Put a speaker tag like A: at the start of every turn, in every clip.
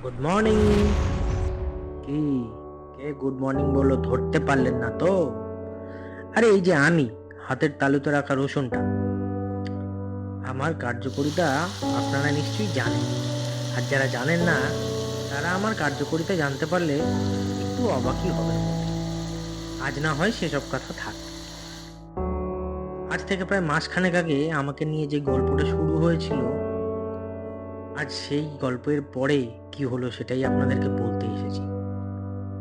A: Good morning. কি কে good morning বললো, ধরতে পারলেন না তো? আরে এই যে আমি হাতের তালুতে রাখা রসুনটা, আমার কার্যকারিতা আপনারা নিশ্চয়ই জানেন। আর যারা জানেন না তারা আমার কার্যকারিতা জানতে পারলে একটু অবাকই হবেন। আজ না হয় সেসব কথা থাক। আজ থেকে প্রায় মাসখানেক আগে আমাকে নিয়ে যে গল্পটা শুরু হয়েছিল, আজ সেই গল্পের পরে কি হলো সেটাই আপনাদেরকে বলতে এসেছি।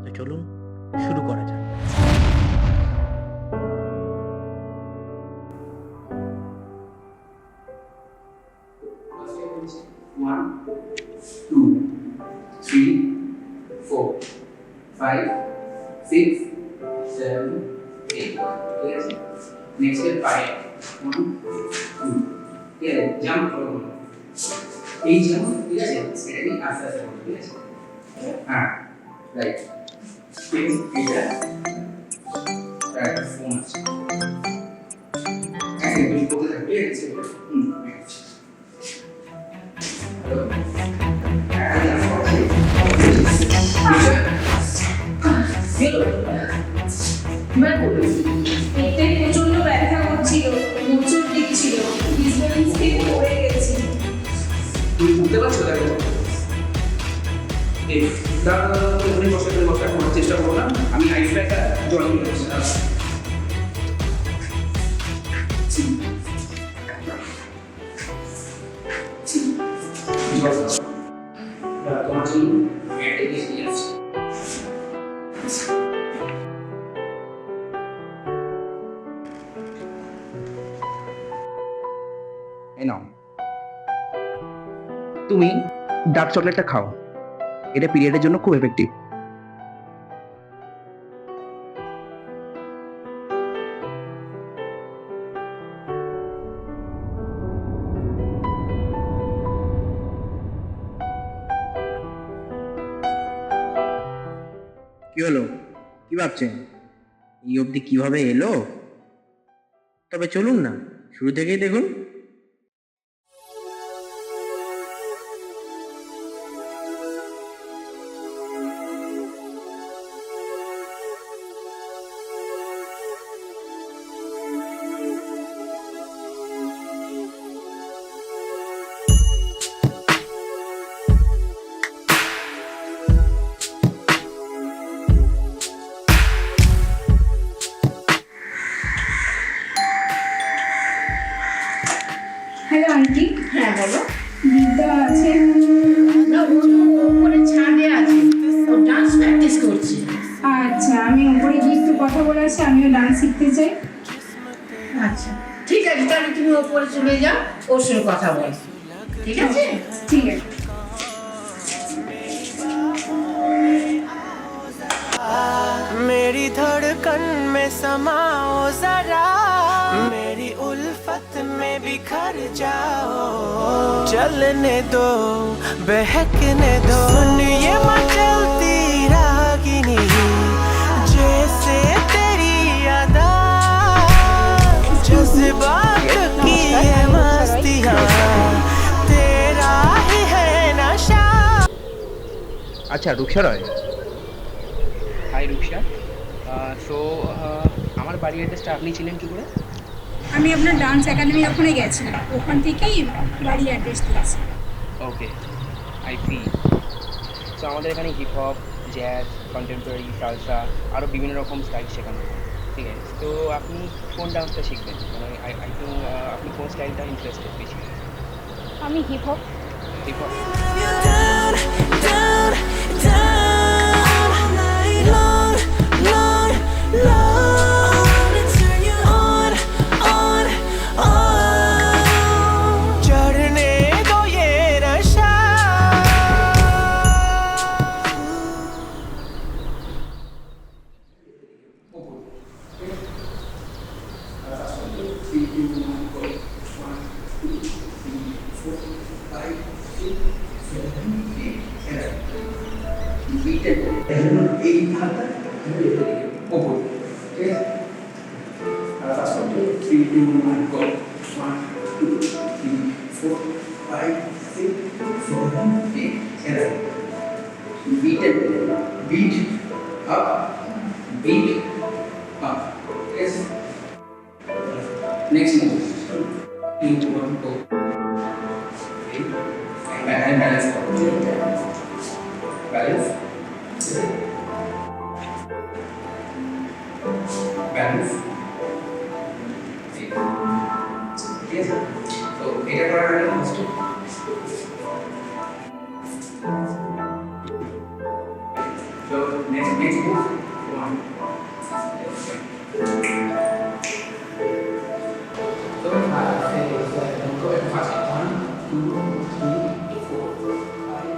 A: তো চলুন শুরু করা যাক।
B: One, two, three, four, five, six, seven, eight. Yes. Next step five. One, two. Yeah, jump করো। এই jump ঠিক আছে? সেটাকে আস্তে আস্তে করো, ঠিক আছে? হ্যাঁ, রাইট। এটা রাইট ফোন আছে। হ্যাঁ, তুমি করতে থাকবে, ঠিক আছে?
C: পেটে প্রচন্ড ব্যথা করছিল, মোচড় দিচ্ছিল, ডিসব্যালেন্স থেকে পড়ে গেছি।
B: তুমি বুঝতে পারছো? দেখো দাদা তুমি বসে করার চেষ্টা করবো না, আমি আইস প্যাকটা জল নিয়ে আসছি। তোমার জন্য একটা জিনিস নিয়ে আসছি। এই নাও, তুমি ডার্ক চকলেটটা খাও, এটা পিরিয়ডের জন্য খুব এফেক্টিভ।
A: কি হলো, কি ভাবছেন এই অবধি কিভাবে এলো? তবে চলুন না শুরু থেকেই দেখুন।
C: Hello aunty.
D: হ্যাঁ বলো।
C: দিদা আছে?
D: না, ও উপরে ছাদে আছে, ও ডান্স প্র্যাকটিস করছে।
C: আচ্ছা, আমি উপরে গিয়ে একটু কথা বলে আসি, আমিও ডান্স শিখতে চাই।
D: আচ্ছা ঠিক আছে, তাহলে তুমি উপরে চলে যাও, ওর সঙ্গে কথা বল, ঠিক আছে?
C: ঠিক আছে।
E: मेरी धड़कन में समाओ जरा, मेरी उल्फत में बिखर जाओ, चलने दो बहकने दो, ये मचलती रागिनी जैसे तेरी अदा, जज्बात की ये मस्तियाँ तेरा ही है नशा।
B: আচ্ছা রূপসা রয়। হাই রূপসা। সো আমার বাড়ির অ্যাড্রেসটা আপনি ছিলেন কি করে?
C: আমি আপনার ডান্স একাডেমি ওখানে গেছিলাম, ওখান থেকেই বাড়ির অ্যাড্রেস দিয়েছি।
B: ওকে, আই সি। সো আমাদের এখানে hip hop, jazz, contemporary, salsa, আরও বিভিন্ন রকম স্টাইল শেখানো হয়, ঠিক আছে? তো আপনি কোন ডান্সটা শিখবেন, মানে আই থিঙ্ক আপনি কোন স্টাইলটা ইন্টারেস্টেড বেশি?
C: আমি hip hop.
B: Hip hop.
E: Down, down, down, all night long, long, long, and turn you on, on, on. चढ़ने दो ये नशा.
B: এই হাতটা ওপর, ঠিক আছে? আর ফার্স্ট করতে 3 2 1 গো। 1 2 3 4 5 6 7 8 এরা beat it, beat up, beat up. Yes. Next move. You want to go. Okay. And balance. Balance. Balance. Yes. So, এটা করার আগে first so next move. One. So go and fast. 1, 2, 3, 4, 5.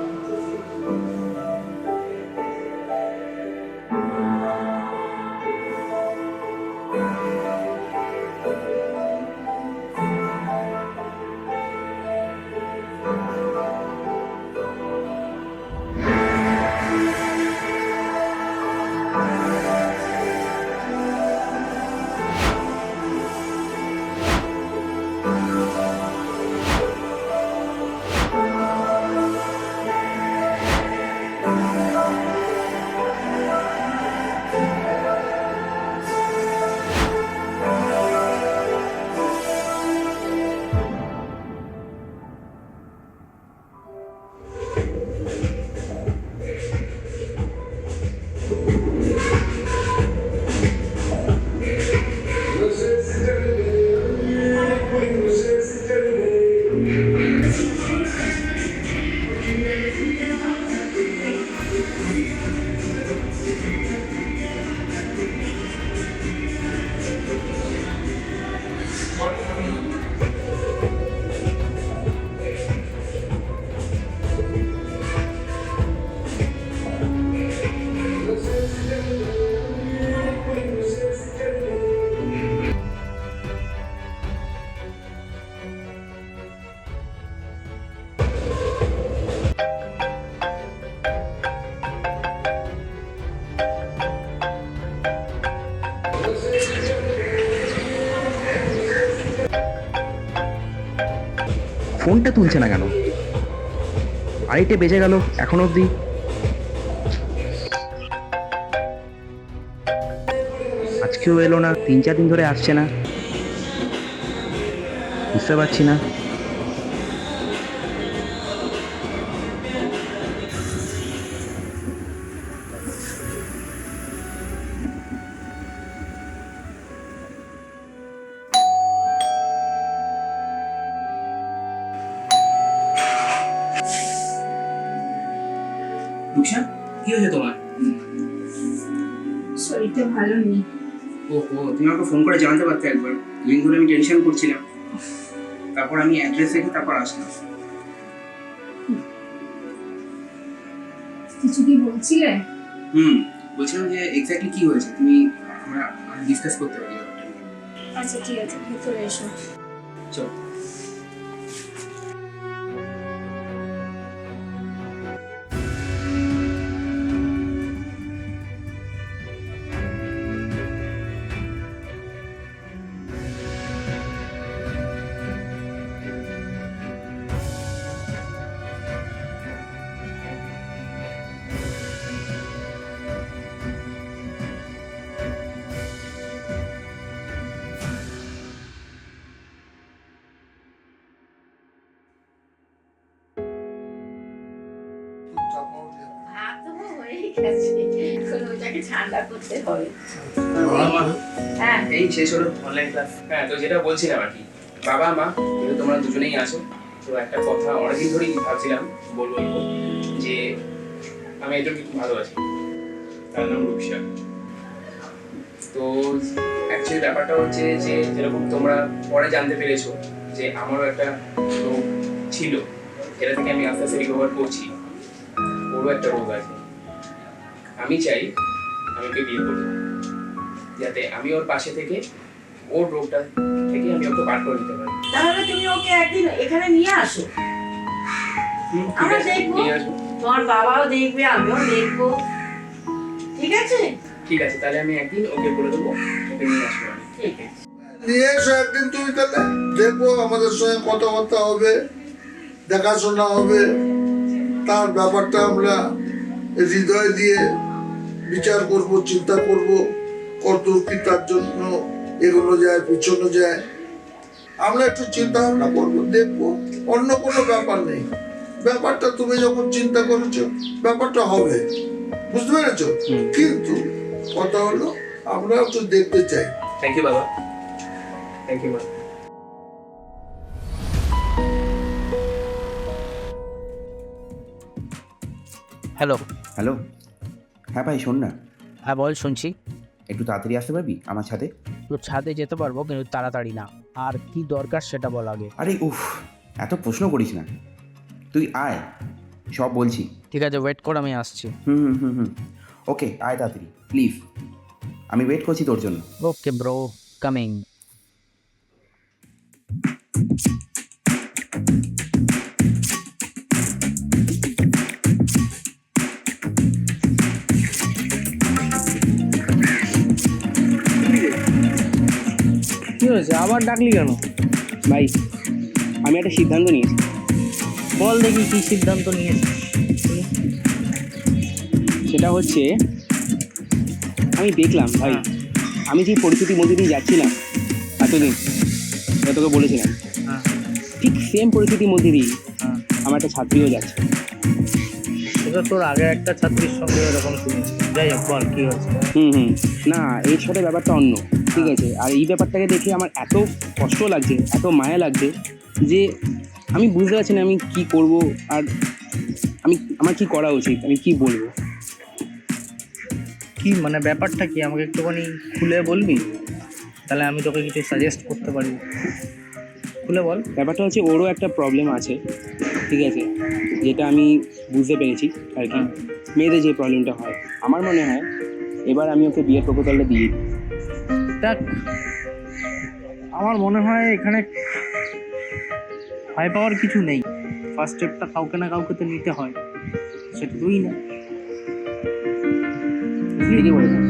F: ফোনটা তুলছে না কেন? আড়াইটে বেজে গেল এখন অবধি। আজকেও এলো না, 3-4 দিন ধরে আসছে না, বুঝতে পারছি না।
B: রুকসা, কি হয়েছে তোমার?
C: শরীরটা ভালো নেই।
B: ওহো, তুমি আমাকে ফোন করে জানাতে পারতে একবার। দুদিন ধরে আমি টেনশন করছিলাম, তারপর আমি অ্যাড্রেস রেখে তারপর আসলাম।
C: কিছু কি বলছিলে?
B: বলছিলাম যে এক্স্যাক্টলি কি হয়েছে, তুমি আমরা ডিসকাস করতে পারি ব্যাপারটা নিয়ে।
C: আচ্ছা ঠিক আছে, ভেতরে এসো।
B: চল।
D: ভাত তো হয়েই গেছে, এখন ওটাকে ঠান্ডা করতে হবে। হ্যাঁ
B: এই শেষ হলো অনলাইন ক্লাস। হ্যাঁ, তো যেটা বলছিলাম আর কি, বাবা মা কিন্তু তোমরা দুজনেই আছো, তো একটা কথা অনেকদিন ধরেই ভাবছিলাম বলবো, যে আমি একজনকে খুব ভালোবাসি, তার নাম রূপসা। তো অ্যাকচুয়ালি ব্যাপারটা হচ্ছে যে যেরকম তোমরা পরে জানতে পেরেছো যে আমারও একটা রোগ ছিল, যেটা থেকে আমি আস্তে আস্তে রিকভার করছি। ওরও একটা রোগ আছে। আমি চাই আমি ওকে বিয়ে করবো, যাতে আমি ওর পাশে থেকে ওর রোগটা থেকে আমি ওকে পার করে দিতে পারি।
D: তাহলে তুমি ওকে একদিন এখানে নিয়ে আসো,
B: ঠিক
D: আমরা
B: আছে,
D: দেখবো।
B: নিয়ে আসবো।
D: তোমার বাবাও দেখবে, আমিও দেখবো, ঠিক আছে?
B: ঠিক আছে, তাহলে আমি একদিন ওকে বলে দেবো, ওকে নিয়ে আসবো আমি।
D: ঠিক আছে,
G: নিয়ে এসো একদিন, তুমি তাহলে দেখবো, আমাদের সঙ্গে কথাবার্তা হবে, দেখাশোনা হবে, তার ব্যাপারটা আমরা হৃদয় দিয়ে বিচার করব, চিন্তা করব, কত কি তার জন্য এগোনো যায়, পিছনো যায়। আমরা একটু চিন্তা ভাবনা করবো, দেখবো, অন্য কোনো ব্যাপার নেই। ব্যাপারটা তুমি যখন চিন্তা করেছো, ব্যাপারটা হবে, বুঝতে পেরেছো? কিন্তু কথা হলো আমরা একটু দেখতে চাই।
B: থ্যাংক ইউ বাবা, থ্যাংক ইউ মা।
H: হ্যালো।
I: হ্যালো, হ্যাঁ ভাই শোন না,
H: হ্যাঁ বল, শুনছি।
I: একটু তাড়াতাড়ি আসতে পারবি আমার সাথে?
H: তোর ছাদে যেতে পারবো, কিন্তু তাড়াতাড়ি না। আর কি দরকার সেটা বল আগে।
I: আরে উফ, এত প্রশ্ন করিস না, তুই আয়, সব বলছি।
H: ঠিক আছে, ওয়েট কর, আমি আসছি।
I: হুম, ওকে, আয় তাড়াতাড়ি প্লিজ, আমি ওয়েট করছি তোর জন্য।
H: Okay bro, coming.
A: কি হয়েছে, আবার ডাকলি কেন?
B: ভাই, আমি একটা সিদ্ধান্ত নিয়েছি।
A: বল দেখি কি সিদ্ধান্ত নিয়েছিস।
B: সেটা হচ্ছে, আমি দেখলাম ভাই, আমি যে পরিস্থিতির মধ্যে দিয়ে যাচ্ছিলাম এতদিন, তোকে বলেছিলাম, ঠিক সেম পরিস্থিতির মধ্যে দিয়ে আমার একটা ছাত্রীও যাচ্ছে।
A: সেটা তোর আগের একটা ছাত্রীর সঙ্গে এরকম শুনেছি। যাই হোক, বল কি হয়েছে।
B: না, এর সাথে ব্যাপারটা অন্য, ঠিক আছে। আর এই ব্যাপারটাকে দেখে আমার এত কষ্ট লাগছে, এত মায়া লাগছে যে আমি বুঝতে পারছি না আমি কি করব, আর আমার কি করা উচিত, আমি কি বলবো।
A: কি মানে ব্যাপারটা কি, আমাকে একটুখানি খুলে বলবি? তাহলে আমি তোকে কিছু সাজেস্ট করতে পারি, খুলে বল।
B: ব্যাপারটা হচ্ছে, ওরও একটা প্রবলেম আছে, ঠিক আছে, যেটা আমি বুঝতে পেরেছি আর কি। মেয়েদের যে প্রবলেমটা হয়, আমার মনে হয় এবার আমি ওকে বিয়ের প্রপোজালটা দিই।
A: দেখ, আমার মনে হয় এখানে ভয় পাওয়ার কিছু নেই। ফার্স্ট স্টেপটা কাউকে না কাউকে তো নিতে হয়, সেটা তুই না।
B: ঠিকই বলেছিস।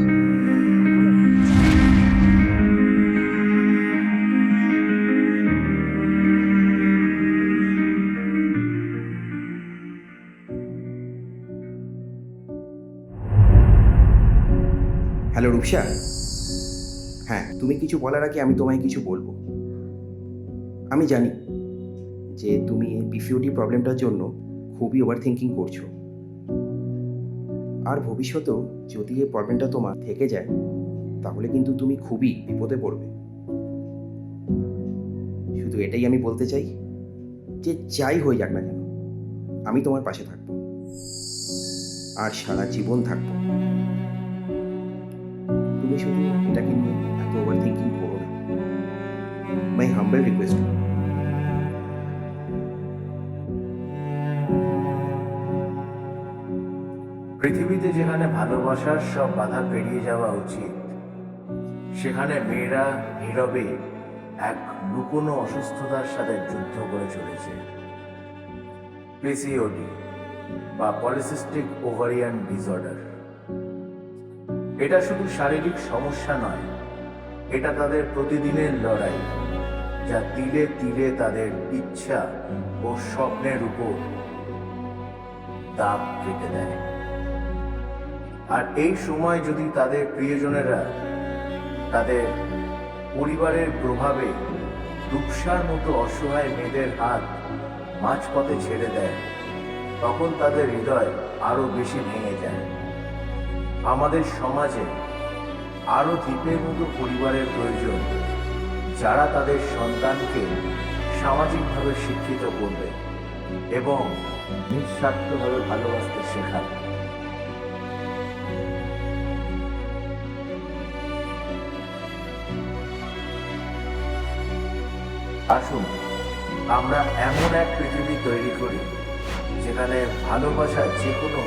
I: হ্যালো রূপসা, হ্যাঁ তুমি কিছু বলার আগে আমি তোমায় কিছু বলবো। আমি জানি যে তুমি এই পিসিওডি প্রবলেমটার জন্য খুবই ওভার থিঙ্কিং করছো, আর ভবিষ্যতেও যদি এই প্রবলেমটা তোমার থেকে যায় তাহলে কিন্তু তুমি খুবই বিপদে পড়বে। শুধু এটাই আমি বলতে চাই যে যাই হয়ে যাক না কেন, আমি তোমার পাশে থাকবো, আর সারা জীবন থাকবো। তুমি শুধু এটাকে নিয়ে এত ওভার থিঙ্কিং করো না, মাই হাম্বল রিকোয়েস্ট।
J: পৃথিবীতে যেখানে ভালোবাসার সব বাধা পেরিয়ে যাওয়া উচিত, সেখানে মেয়েরা নীরবে এক লুকোনো অসুস্থতার সাথে যুদ্ধ করে চলেছে। পিসিওডি বা পলিসিস্টিক ওভারিয়ান ডিসঅর্ডার। এটা শুধু শারীরিক সমস্যা নয়, এটা তাদের প্রতিদিনের লড়াই, যা তিলে তিলে তাদের ইচ্ছা ও স্বপ্নের উপর দাগ কেটে দেয়। আর এই সময় যদি তাদের প্রিয়জনেরা তাদের পরিবারের প্রভাবে রূপসার মতো অসহায় মেয়েদের হাত মাঝপথে ছেড়ে দেয়, তখন তাদের হৃদয় আরো বেশি ভেঙে যায়। আমাদের সমাজে আরো দ্বীপের মতো পরিবারের প্রয়োজন, যারা তাদের সন্তানকে সামাজিকভাবে শিক্ষিত করবে এবং নিঃস্বার্থভাবে ভালোবাসতে শেখাবে। আসুন আমরা এমন এক পৃথিবী তৈরি করি যেখানে ভালোবাসা যে কোনো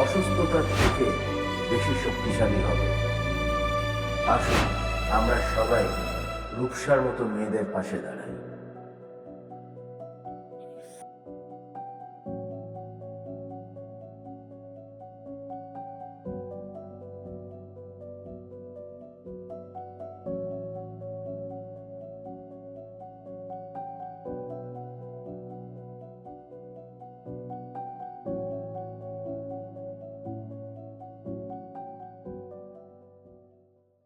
J: অসুস্থতার থেকে বেশি শক্তিশালী হবে। আসুন আমরা সবাই রূপসার মতো মেয়েদের পাশে দাঁড়াই।